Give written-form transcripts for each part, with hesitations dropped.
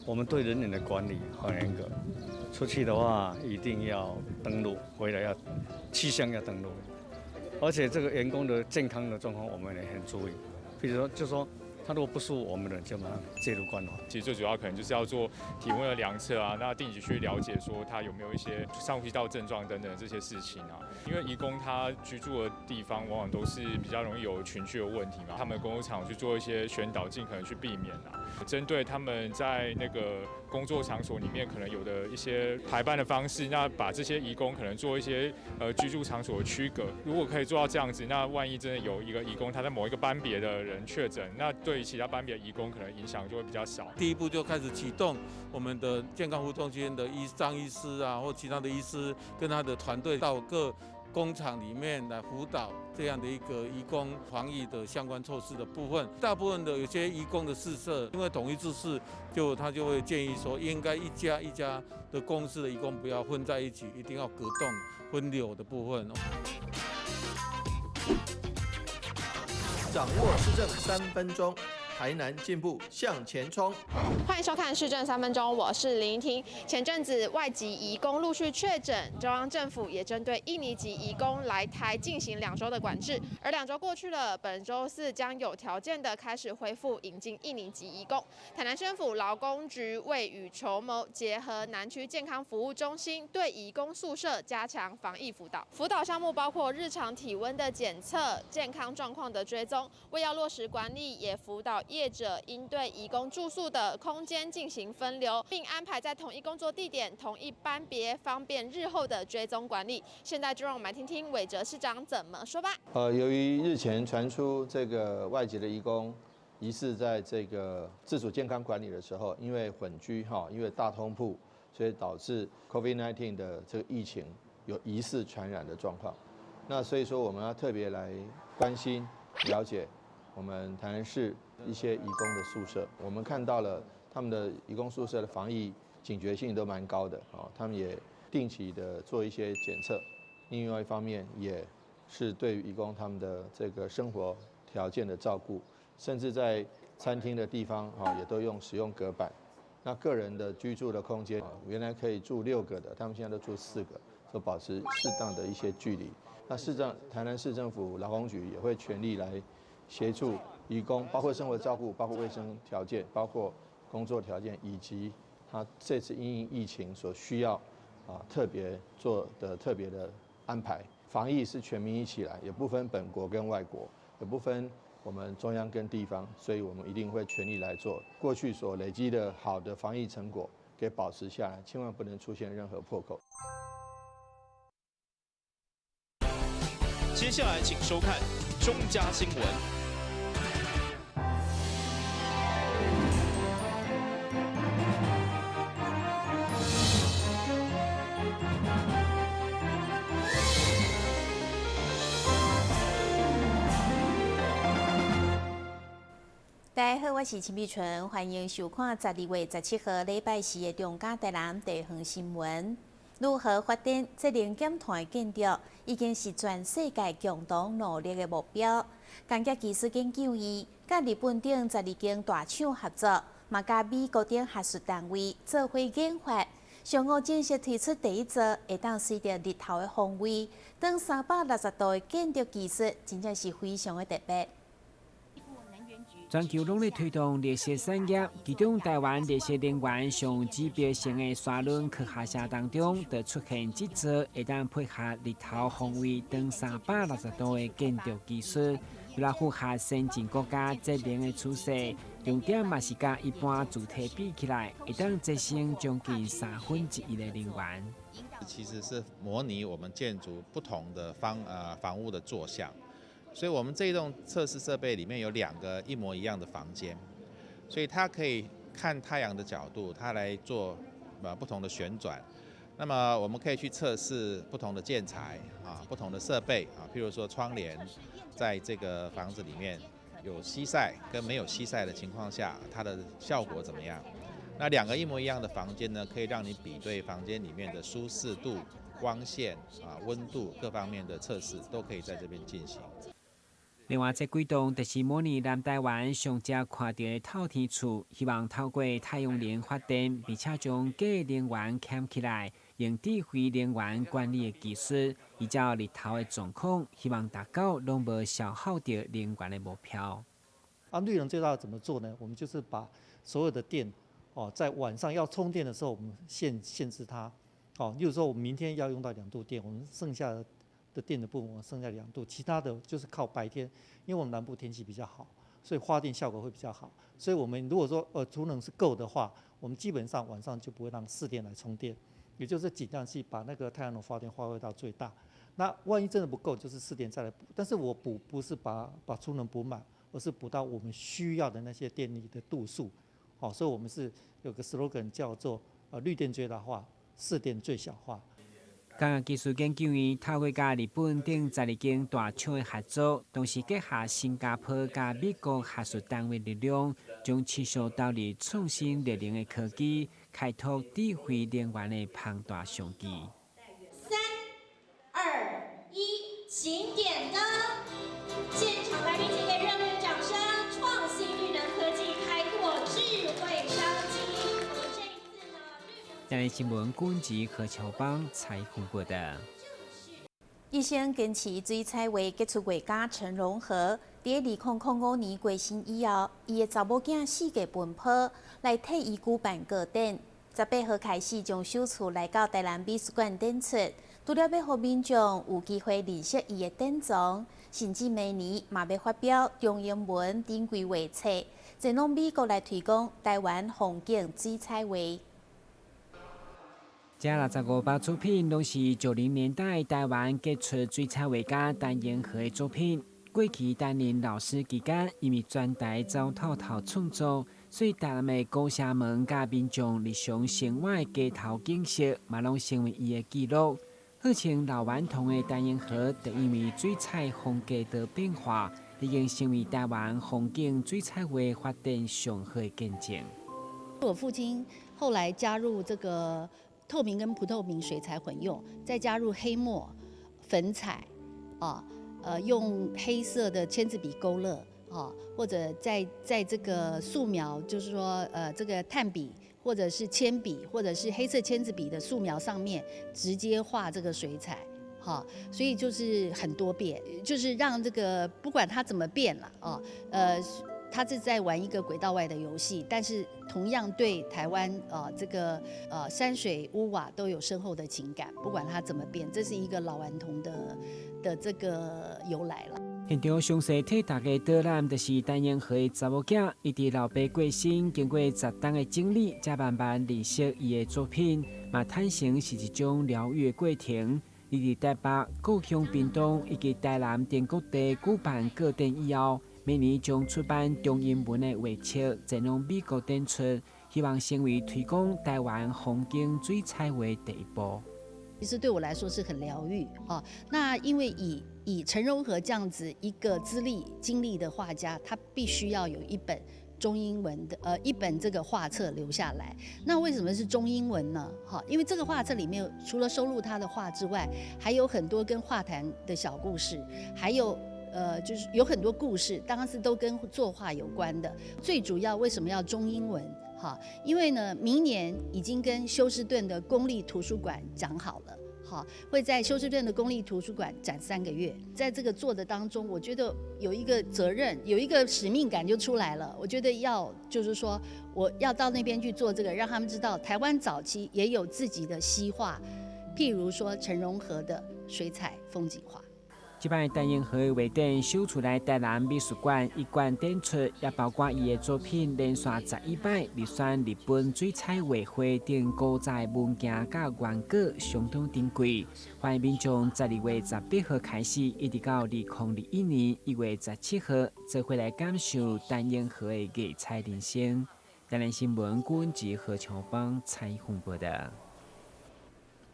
我们对人员的管理很严格，出去的话一定要登录，回来要气象要登录，而且这个员工的健康的状况我们也很注意，比如说就说他如果不舒服，我们人就马上介入关怀。其实最主要可能就是要做体温的量测啊，那定期去了解说他有没有一些上呼吸道症状等等这些事情啊。因为移工他居住的地方往往都是比较容易有群聚的问题嘛，他们工作场去做一些宣导，尽可能去避免啊。针对他们在那个工作场所里面可能有的一些排班的方式，那把这些移工可能做一些居住场所的区隔。如果可以做到这样子，那万一真的有一个移工他在某一个班别的人确诊，那对于其他班别的移工可能影响就会比较少。第一步就开始启动我们的健康服务中心的张医师啊，或其他的医师跟他的团队到各工厂里面来辅导这样的一个移工防疫的相关措施的部分。大部分的有些移工的宿舍，因为统一制式，他就会建议说，应该一家一家的公司的移工不要混在一起，一定要隔栋分流的部分。掌握市政3分钟，台南进步向前冲。欢迎收看《市政3分钟》，我是林婷。前阵子外籍移工陆续确诊，中央政府也针对印尼籍移工来台进行2周的管制。而2周过去了，本周4将有条件的开始恢复引进印尼籍移工。台南市府劳工局未雨绸缪，结合南区健康服务中心，对移工宿舍加强防疫辅导。辅导项目包括日常体温的检测、健康状况的追踪。为要落实管理，也辅导业者应对移工住宿的空间进行分流，并安排在同一工作地点、同一班别，方便日后的追踪管理。现在就让我们来听听韦哲市长怎么说吧。由于日前传出这个外籍的移工疑似在这个自主健康管理的时候，因为混居因为大通铺，所以导致 COVID-19 的这个疫情有疑似传染的状况。那所以说我们要特别来关心、了解我们台南市一些移工的宿舍，我们看到了他们的移工宿舍的防疫警觉性都蛮高的，他们也定期的做一些检测。另外一方面，也是对于移工他们的这个生活条件的照顾，甚至在餐厅的地方也都使用隔板。那个人的居住的空间，原来可以住6个的，他们现在都住4个，就保持适当的一些距离。那台南市政府劳工局也会全力来协助移工，包括生活照顾，包括卫生条件，包括工作条件，以及他这次因应疫情所需要特别做的特别的安排。防疫是全民一起来，也不分本国跟外国，也不分我们中央跟地方，所以我们一定会全力来做。过去所累积的好的防疫成果给保持下来，千万不能出现任何破口。接下来请收看中嘉新闻。大家好，我是陈碧纯，欢迎收看12月17号礼拜4的中嘉台南地方新闻。如何发展节能减碳的建筑，已经是全世界共同努力的目标。工业技术研究院甲日本等12间大厂合作，嘛甲美国等学术单位做伙研发，上午正式推出第一座会当随着日头的方位，当360度的建筑技术，真正是非常的特别。全球拢在推动绿色产业，其中台湾绿色能源上指标性的沙轮科学社当中，就出现这座会当配合日头方位当360度的建筑技术，为了符合先进国家节能的趋势，重点嘛是甲一般主体比起来，会当节省将近1/3的能源。其实是模拟我们建筑不同的房屋的坐向。所以我们这一栋测试设备里面有2个一模一样的房间，所以它可以看太阳的角度，它来做不同的旋转。那么我们可以去测试不同的建材不同的设备譬如说窗帘，在这个房子里面有西晒跟没有西晒的情况下，它的效果怎么样？那2个一模一样的房间呢，可以让你比对房间里面的舒适度、光线温度各方面的测试都可以在这边进行。另外，这举动就是模拟南台湾上只看到的透天厝，希望透过太阳能发电，并且将假能源捡起来，用智慧能源管理的技术，依照日头的状况，希望达到拢无消耗到能源的目标。绿能最大的怎么做呢？我们就是把所有的电，在晚上要充电的时候，我们限制它。例如说我们明天要用到2度电，我们剩下的电的部分我们剩下2度，其他的就是靠白天，因为我们南部天气比较好，所以发电效果会比较好。所以我们如果说储能是够的话，我们基本上晚上就不会让市电来充电，也就是尽量去把那个太阳能发电发挥到最大。那万一真的不够，就是市电再来补。但是我补不是把储能补满，而是补到我们需要的那些电力的度数。所以我们是有个 slogan 叫做绿电最大化，市电最小化。工业技术研究院透过甲日本等12间大厂的合作，同时结合新加坡甲美国学术单位力量，将持续导入创新热能的科技，开拓智慧能源的庞大商机。3、2、1，请点灯。现场来宾请给热烈的掌声！创新绿能科技开拓智慧商机。今日新闻管制何乔邦采访报道。医生坚持水彩画结束画家陈荣和，伫2005年过身以后，伊的查某囝4个奔波来替伊举办个展。18号开始将首次来到台南美术馆展出，除了要互民众有机会认识伊的展藏，甚至明年嘛要发表中英文珍贵画册，前往美国来推广台湾风景水彩画。这65部作品拢是90年代台湾杰出水彩画家陈延和的作品。过去担任老师期间，因为专题走透透创作，所以台南的高社门甲民众日常生活的街头景色，嘛拢成为伊的记录。号称老顽童的陈延和，就因为水彩风格的变化，已经成为台湾风景水彩画发展上好的见证。我父亲后来加入这个透明跟不透明水彩混用，再加入黑墨、粉彩，用黑色的签字笔勾勒，或者在这个素描，就是说这个炭笔或者是铅笔或者是黑色签字笔的素描上面直接画这个水彩，所以就是很多变，就是让这个不管它怎么变了，他是在玩一个轨道外的游戏，但是同样对台湾这个山水屋瓦都有深厚的情感，不管它怎么变，这是一个老顽童的这个由来了。现场详细替大家导览，就是陈延和的查某囝，伊伫老爸过身，经过10冬的整理，才慢慢认识伊的作品，嘛坦诚是一种疗愈的过程。伊伫台北、高雄、屏东以及台南等各地举办个展以后，明年将出版中英文的画册，前往美国展出，希望成为推广台湾风景水彩画第一步。其实对我来说是很疗愈那因为以陈荣和这样子一个资历经历的画家，他必须要有一本中英文的一本这个画册留下来。那为什么是中英文呢？因为这个画册里面除了收录他的画之外，还有很多跟画坛的小故事，还有就是有很多故事，当然是都跟作画有关的。最主要为什么要中英文？因为呢，明年已经跟休斯顿的公立图书馆讲好了，会在休斯顿的公立图书馆展3个月。在这个做的当中，我觉得有一个责任，有一个使命感就出来了。我觉得就是说，我要到那边去做这个，让他们知道台湾早期也有自己的西画，譬如说陈荣和的水彩风景画。这摆陈延和的画展首出来台南美术馆一馆展出，也包括伊的作品连续11摆入选日本水彩画会等古早物件甲原稿，相当珍贵。欢迎民众12月18号开始，一直到2021年1月17号，做回来感受陈延和的艺彩人生。台南新闻管制何乔邦采访报道。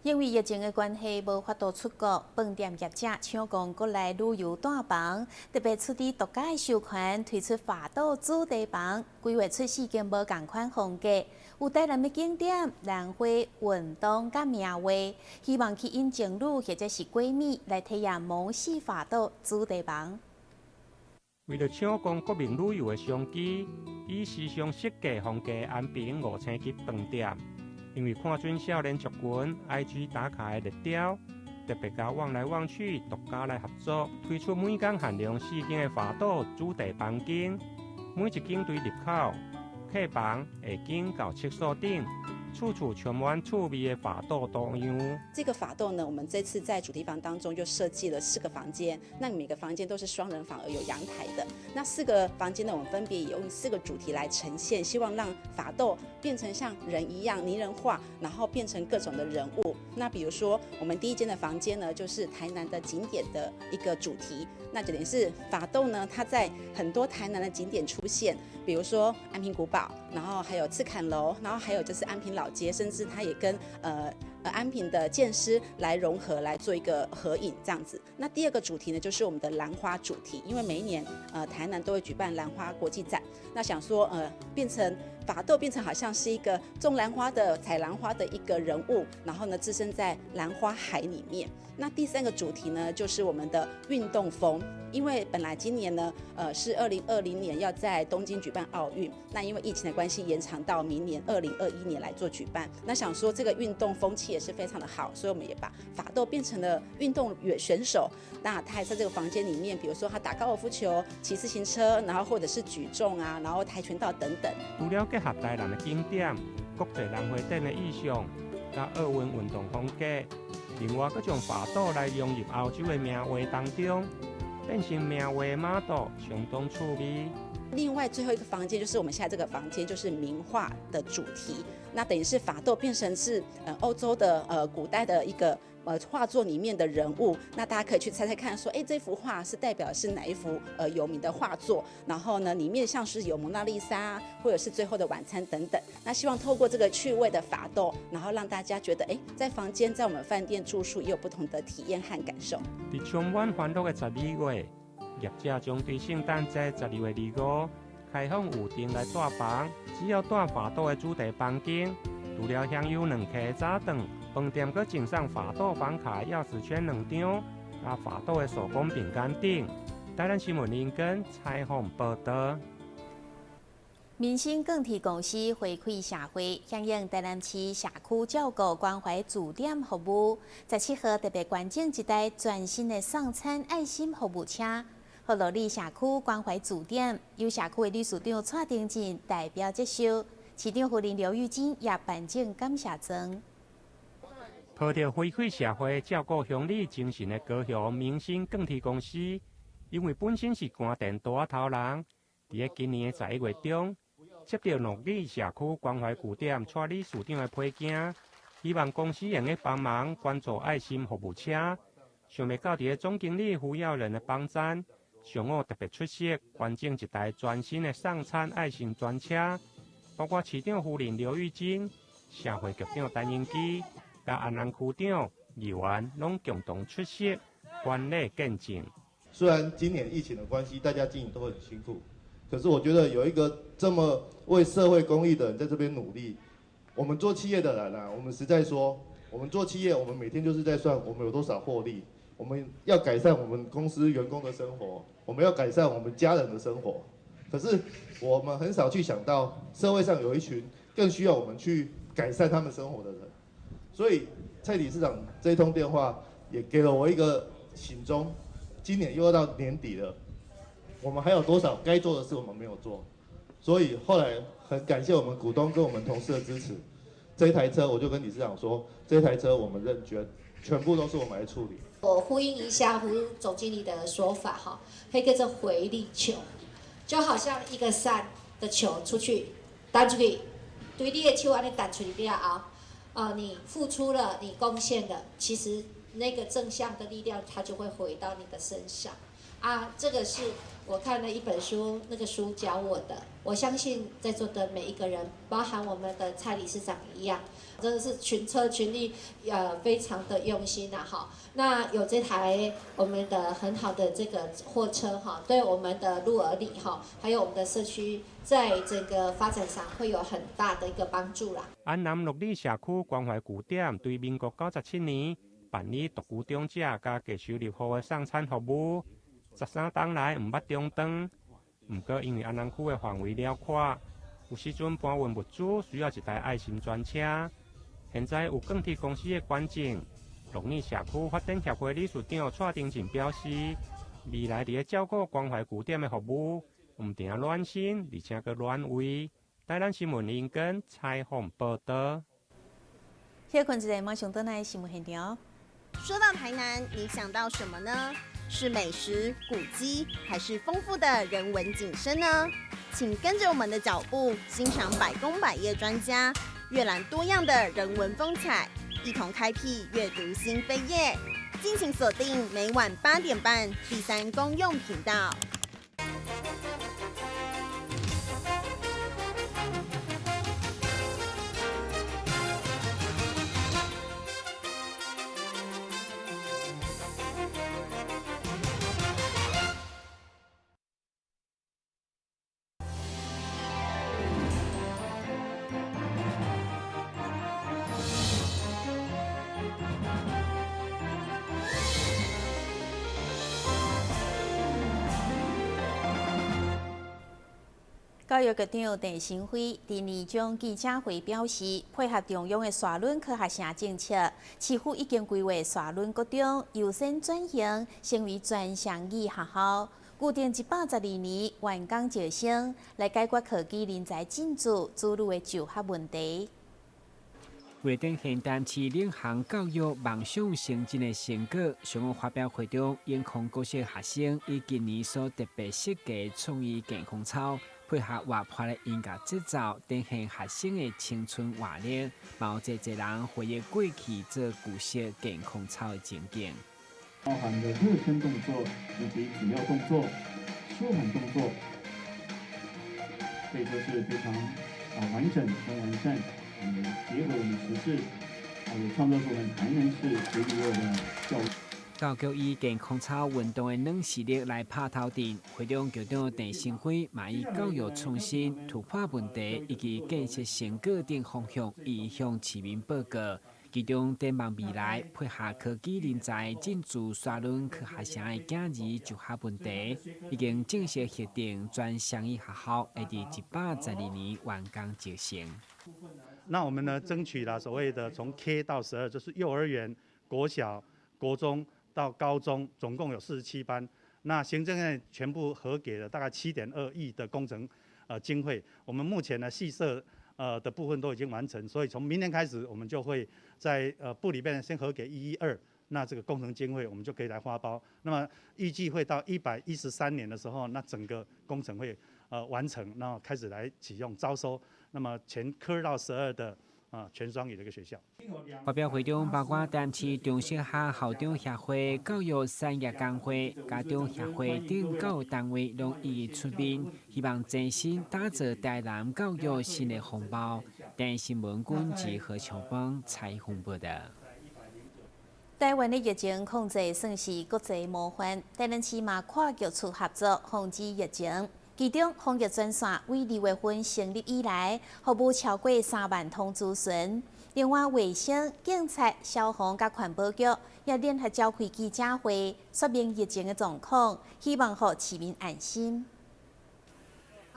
因为疫情的关系，无法度出国，饭店业者抢攻国内旅游单房，特别出伫独家授权推出法岛主题房，规划出4间无同款风格，有台南的景点、兰花、运动甲名画，希望去引情侣或者是闺蜜来体验蒙氏法岛主题房。为了抢攻国民旅游的商机，以时尚设计风格安排5星级饭店，因为看准少年族群 IG 打卡的热潮，特别甲望来望去独家来合作，推出每间限量4间的华岛主题房间，每一间对入口、客房下间到厕所顶。处处充满趣味的法斗多样。这个法斗呢，我们这次在主题房当中就设计了4个房间，那每个房间都是双人房而有阳台的。那4个房间呢，我们分别用4个主题来呈现，希望让法斗变成像人一样拟人化，然后变成各种的人物。那比如说，我们第1间的房间呢，就是台南的景点的一个主题。那等于是法斗呢，它在很多台南的景点出现，比如说安平古堡，然后还有赤坎楼，然后还有就是安平老街，甚至它也跟安平的建师来融合来做一个合影这样子。那第2个主题呢，就是我们的兰花主题，因为每一年台南都会举办兰花国际展，那想说变成法斗变成好像是一个种兰花的采兰花的一个人物，然后呢置身在兰花海里面。那第3个主题呢，就是我们的运动风，因为本来今年呢是2020年要在东京举办奥运，那因为疫情的关系延长到明年2021年来做举办。那想说这个运动风气也是非常的好，所以我们也把法斗变成了运动选手。那他还在这个房间里面，比如说他打高尔夫球、骑自行车，然后或者是举重啊，然后跆拳道等等。除了结合台南的景点、国际兰花展的意象，甲奥运运动风格，另外佫将法斗来融入欧洲的名画当中，变成名画的马斗，相当趣味。另外最后一个房间就是我们现在这个房间，就是名画的主题。那等于是法斗变成是欧洲的古代的一个画作里面的人物。那大家可以去猜猜看说，这幅画是代表是哪一幅有名的画作？然后呢，里面像是有蒙娜丽莎，或者是最后的晚餐等等。那希望透过这个趣味的法斗，然后让大家觉得在房间在我们饭店住宿也有不同的体验和感受。在充满欢乐的12月。业者将对圣诞节12月25开放预订来住房，只要住法斗的主题房间，除了享有2客早顿，饭店阁赠送法斗房卡钥匙圈2张，加法斗的手工饼干等。台南新闻林根采访报道。民生更替公司回馈社会，响应台南市社区照顾关怀驻点服务，17号特别关注一台全新的送餐爱心服务车。和乐里社区关怀驻点由社区的理事长蔡定进代表接收，市长夫人刘玉珍也颁奖感谢状。抱着回馈社会、照顾乡里精神的高雄民生更替公司，因为本身是官电大头人，伫今年的11月中，接到乐里社区关怀据点蔡理事长的批件，希望公司用个帮忙关注爱心服务车，想袂到伫总经理胡耀仁的帮赞。上午特别出席捐赠一台全新的送餐爱心专车，包括市长夫人刘玉珍、社会局长陈英基、甲安南区长议员拢共同出席捐礼见证。虽然今年疫情的关系，大家经营都很辛苦，可是我觉得有一个这么为社会公益的人在这边努力。我们做企业的人啊，我们实在说，我们做企业，我们每天就是在算我们有多少获利。我们要改善我们公司员工的生活，我们要改善我们家人的生活。可是我们很少去想到，社会上有一群更需要我们去改善他们生活的人。所以蔡理事长这一通电话也给了我一个醒钟。今年又要到年底了，我们还有多少该做的事我们没有做？所以后来很感谢我们股东跟我们同事的支持。这一台车我就跟理事长说，这台车我们认捐，全部都是我们来处理。我呼应一下胡总经理的说法哈，可以跟着回力球，就好像一个伞的球出去，弹出去，对你的球安尼弹出去了后，你付出了，你贡献了，其实那个正向的力量它就会回到你的身上啊。这个是我看了一本书，那个书教我的，我相信在座的每一个人，包含我们的蔡理事长一样。真的是群策群力，非常的用心呐哈。那有这台我们的很好的这个货车哈，对我们的鹿儿里哈，还有我们的社区，在这个发展上会有很大的一个帮助啦。安南乐里社区关怀据点对民国97年办理独居长者加低收入户的送餐服务，13档来毋捌中断，毋过因为安南区的范围辽阔，有时阵搬运物资需要一台爱心专车。现在有更替公司的关键，龙年社区发展协会理事长蔡丁进表示，未来伫咧照顾关怀据点的服务，毋定暖心，而且阁暖胃。台南新闻林根采访报道。休困一下，马上倒来新闻现场。说到台南，你想到什么呢？是美食、古迹，还是丰富的人文景深呢？请跟着我们的脚步，欣赏百工百业专家阅览多样的人文风采，一同开辟阅读新飞页。敬请锁定每晚8点半第3公用频道。教育局长陈新辉第2场记者会表示，配合中央的沙仑科学城政策，市府已经规划沙仑高中优先转型成为专项语学校，固定112年完工招生，来解决科技人才进驻诸路的就业问题。为等现担市领航教育梦想成真的成果，上午发表会中，延控高校学生以今年所特别设计创意健康操。配合活泼的音乐节奏，展现学生的青春活力，毛侪人回忆过去做古式健康操的情景。包含的热身动作以及主要动作、舒缓动作，可以说是非常完整跟完善。结合我们时事，也创造出我们台南市独一无二的教育。教育以健康操运动的软实力来拍头阵，会长局长陈新辉嘛以教育创新、突破问题以及建设成果等方向，意向市民报告。其中展望未来，配合科技人才进驻沙仑科学城的囝儿就业问题，已经正式核定专项语学校会伫112年完工招生。那我们呢，争取了所谓的从 K 到12，就是幼儿园、国小、国中到高中，总共有47班。那行政院全部核给了大概7.2亿的工程经费。我们目前呢，系社的部分都已经完成，所以从明年开始，我们就会在部里边先核给112，那这个工程经费我们就可以来发包。那么预计会到113年的时候，那整个工程会完成，然后开始来启用招收。那么全科到12的全双语的一个学校。发表会中包括担市中小学校长协会、教育产业工会、家长协会等教育单位拢予以出面，希望真心打造台南教育新的风暴。台新闻军及何强邦采访报道。台湾的疫情控制算是国际模范，台南市嘛跨局处合作防治疫情。其中，防疫专线为2月份成立以来，服务超过3万通咨询。另外，卫生、警察、消防甲环保局也联合召开记者会，说明疫情的状况，希望让市民安心。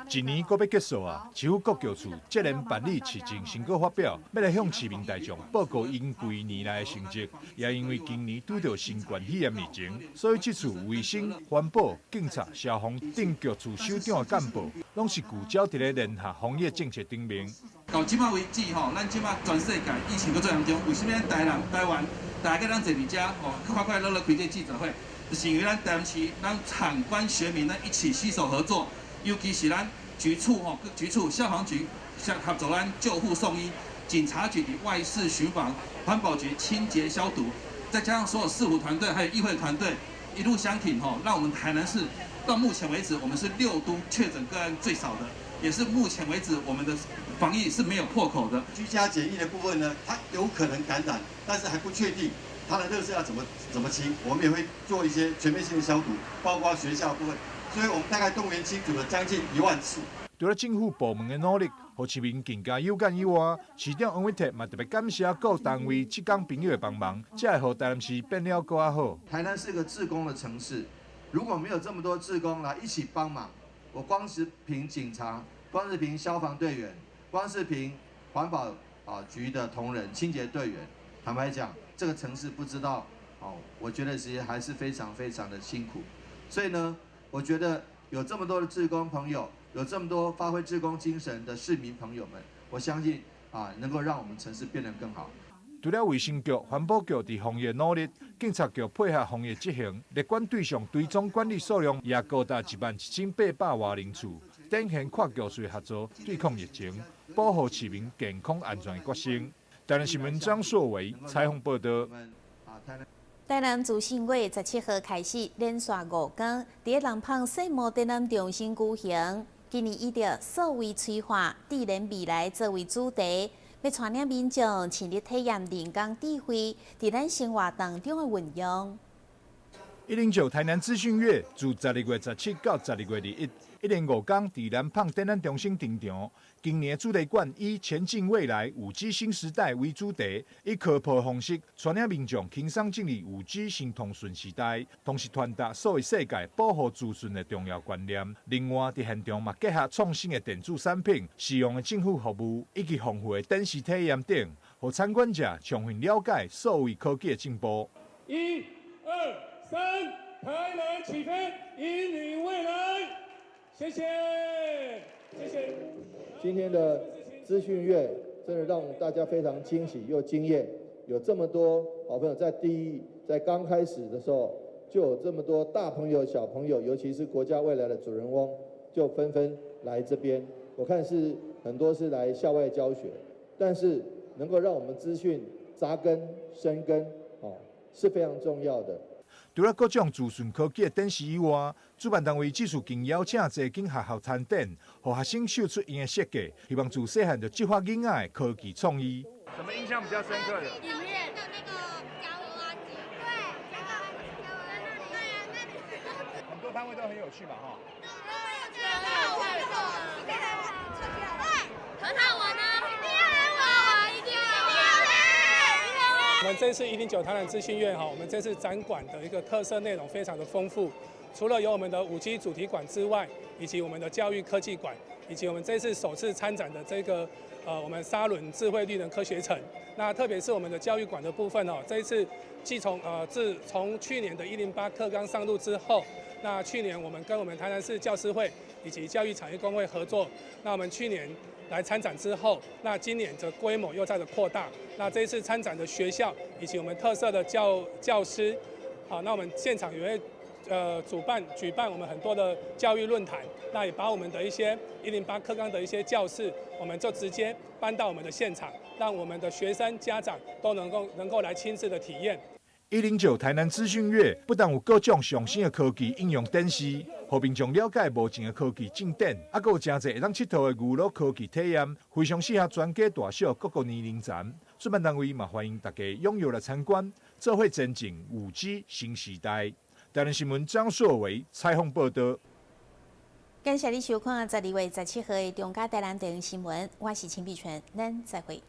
一年阁要结束啊，市府各局处接连办理市政成果发表，要来向市民大众报告因规年来的成绩。也因为今年拄到新冠肺炎疫情，所以这次卫生、环保、警察、消防等局处首长的干部，拢是聚焦伫咧联合防疫政策顶面。到即摆为止吼，咱即摆全世界疫情搁最严重，为什么咱台湾大家咱坐伫遮吼，快快乐乐开这记者会，就是因为咱台南市咱产官学民咱一起携手合作。尤其是咱局处各局处消防局合作咱救护送医，警察局的外事巡防，环保局清洁消毒，再加上所有市府团队还有议会团队一路相挺让我们台南市到目前为止我们是6都确诊个案最少的，也是目前为止我们的防疫是没有破口的。居家检疫的部分呢，它有可能感染，但是还不确定它的垃圾要怎么清，我们也会做一些全面性的消毒，包括学校部分。所以我们大概动员清楚了将近1万次。除了政府部门的努力，让市民更加有感以外，市长王永泰嘛特别感谢各单位职工朋友的帮忙，才会让台南市变了更好。台南是个志工的城市，如果没有这么多志工来一起帮忙，我光是凭警察，光是凭消防队员，光是凭环保局的同仁、清洁队员，坦白讲，这个城市不知道我觉得其实还是非常非常的辛苦。所以呢，我觉得有这么多的志工朋友，有这么多发挥志工精神的市民朋友们，我相信能够让我们城市变得更好。除了卫生局、环保局伫防疫努力，警察局配合防疫执行，列管对象追踪管理数量也高达11800多人次，展现跨局税合作对抗疫情、保护市民健康安全的决心。台南新闻张硕维采访报道。台南自4月17号开始，连续5天伫人胖世贸展览中心举行。今年以着数位催化、智能未来作为主题。要带领民众亲自体验人工智慧在咱生活当中的运用。109台南资讯月自12月17到12月21，一连5天在南胖展览中心登场。今年主题馆以前进未来 5G 新时代为主题，以科普方式带领民众轻松进入 5G 新通讯时代，同时传达所谓世界保护资讯的重要观念。另外，在现场嘛结合创新的电子产品、实用的政府服务以及丰富的电视体验等，让参观者充分了解所谓科技的进步。1、2、3，台南起飞，引领未来。谢谢，谢谢。今天的资讯月真的让大家非常惊喜又惊艳，有这么多好朋友在刚开始的时候就有这么多大朋友小朋友，尤其是国家未来的主人翁，就纷纷来这边。我看是很多是来校外教学，但是能够让我们资讯扎根生根，是非常重要的。除了各种资讯科技的展示以外，主办单位这次更邀请侪间学校参展，让学生秀出因的设计，希望自细汉就激发囡仔的科技创意。什么印象比较深刻的？里面的那个胶垃圾，对，那个对啊，那里很多摊位都很有趣嘛，哈。很好玩啊！一定要来玩，一定要来！我们这次109台南资讯院我们这次展馆的一个特色内容非常的丰富，除了有我们的5G 主题馆之外，以及我们的教育科技馆，以及我们这次首次参展的这个我们沙仑智慧绿能科学城。那特别是我们的教育馆的部分这一次自从去年的108课纲上路之后，那去年我们跟我们台南市教师会以及教育产业工会合作，那我们去年来参展之后，那今年的规模又在扩大。那这一次参展的学校以及我们特色的教师，那我们现场也会举办我们很多的教育论坛，那也把我们的一些108课纲的一些教室，我们就直接搬到我们的现场，让我们的学生家长都能够来亲自的体验。109台南资讯月不但有各种上新的科技应用展示，让民众了解目前的科技进展，还有真侪会当佚佗的娱乐科技体验，非常适合全家大小各个年龄层。主办单位嘛欢迎大家踊跃来参观，做伙前进5G 新时代。台南新闻张硕维采访报道。感谢你收看12月17号的中嘉台南电视新闻，我是陈碧泉，咱再会。